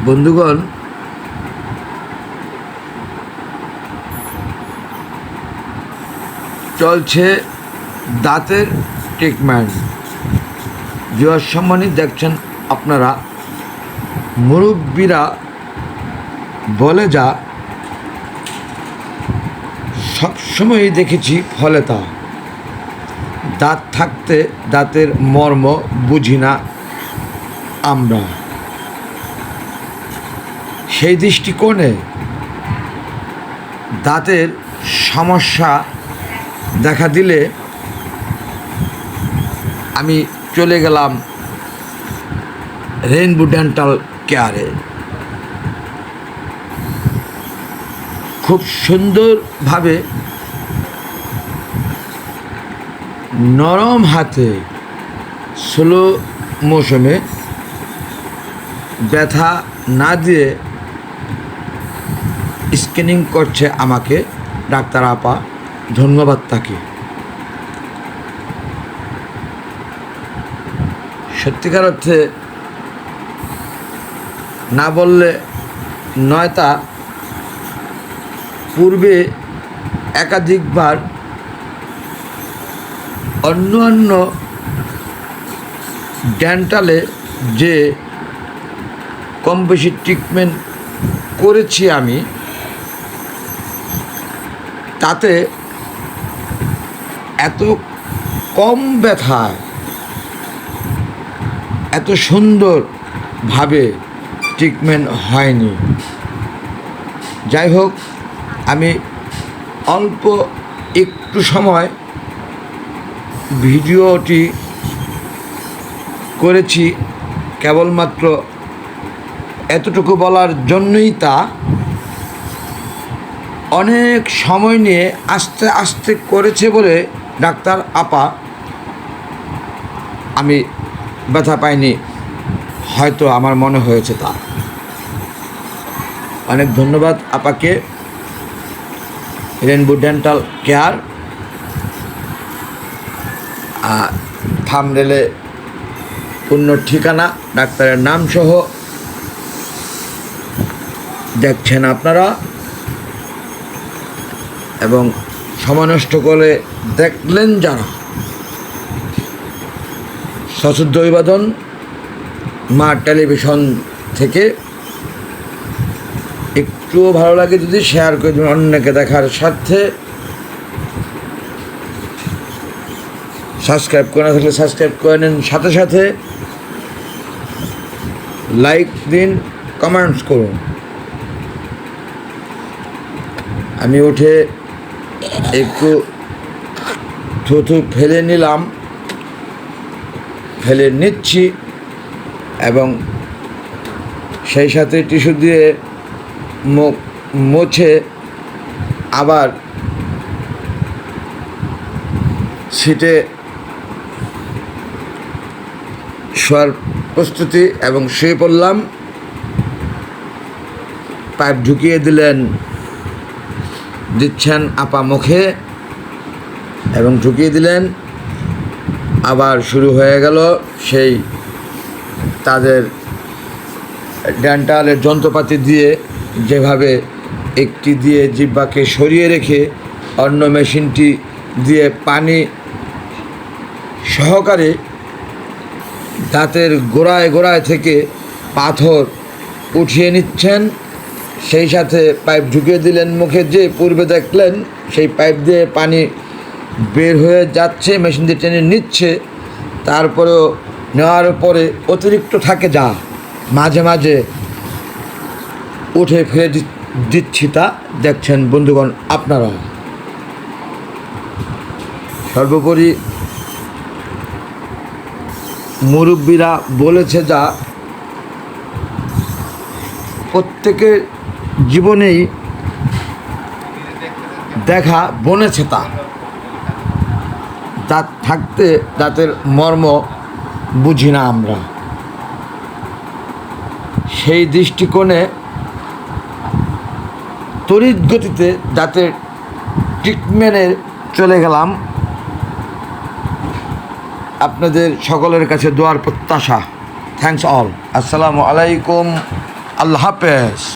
বন্ধুগণ, চলছে দাঁতের ট্রিটমেন্ট। জুয়ার সম্মানিত দেখছেন আপনারা, মুরব্বীরা বলে যা সবসময়ই দেখেছি ফলে তা। দাঁত থাকতে দাঁতের মর্ম বুঝি না আমরা। সেই দৃষ্টিকোণে দাঁতের সমস্যা দেখা দিলে আমি চলে গেলাম রেইনবো ডেন্টাল কেয়ারে। খুব সুন্দরভাবে নরম হাতে স্লো মোশনে ব্যথা না দিয়ে স্ক্যানিং করছে আমাকে ডাক্তার আপা, ধন্যবাদ তাকে। সত্যিকার অর্থে না বললে নয়, তা পূর্বে একাধিকবার অন্য ডেন্টালে যে কম বেশি ট্রিটমেন্ট করেছি আমি, তাতে এত কম ব্যথায় এত সুন্দরভাবে ট্রিটমেন্ট হয়নি। যাই হোক, আমি অল্প একটু সময় ভিডিওটি করেছি কেবলমাত্র এতটুকু বলার জন্যই, তা অনেক সময় নিয়ে আস্তে আস্তে করেছে বলে ডাক্তার আপা আমি ব্যথা পাইনি, হয়তো আমার মনে হয়েছে তা। অনেক ধন্যবাদ আপাকে। রেইনবো ডেন্টাল কেয়ার, থাম্বনেলে পূর্ণ ঠিকানা, ডাক্তারের নাম সহ দেখছেন আপনারা, এবং সময় নষ্ট করে দেখলেন যারা, সশ্রদ্ধ অভিবাদন। মা টেলিভিশন থেকে একটুও ভালো লাগে যদি শেয়ার করে দেবেন অন্যকে দেখার স্বার্থে। সাবস্ক্রাইব করে না থাকলে সাবস্ক্রাইব করে নেন, সাথে সাথে লাইক দিন, কমেন্টস করুন। আমি উঠে একটু থুথু ফেলে নিলাম, ফেলে নিচ্ছি, এবং সেই সাথে টিস্যু দিয়ে মুখ মুছে আবার সিটে শোয়ার প্রস্তুতি এবং শুয়ে পড়লাম। পাইপ ঢুকিয়ে দিচ্ছেন আপা মুখে, এবং ঢুকিয়ে দিলেন। আবার শুরু হয়ে গেল সেই তাদের ডেন্টালের যন্ত্রপাতি দিয়ে, যেভাবে একটি দিয়ে জিহ্বাকে সরিয়ে রেখে অন্য মেশিনটি দিয়ে পানি সহকারে দাঁতের গোড়ায় থেকে পাথর উঠিয়ে নিচ্ছেন। সেই সাথে পাইপ ঢুকিয়ে দিলেন মুখে, যে পূর্বে দেখলেন সেই পাইপ দিয়ে পানি বের হয়ে যাচ্ছে, মেশিন দিয়ে টেনে নিচ্ছে। তারপরেও নেওয়ার পরে অতিরিক্ত থাকে যা, মাঝে মাঝে উঠে ফেলে দিচ্ছি, তা দেখছেন বন্ধুগণ আপনারা। সর্বোপরি মুরব্বীরা বলেছে যা, প্রত্যেকের জীবনেই দেখা বনেছে তা। দাঁত থাকতে দাঁতের মর্ম বুঝি না আমরা। সেই দৃষ্টিকোণে তড়িৎ গতিতে দাঁতের ট্রিটমেন্টে চলে গেলাম। আপনাদের সকলের কাছে দোয়ার প্রত্যাশা। Thanks all. আসসালামু আলাইকুম আল্লাহ হাফেজ।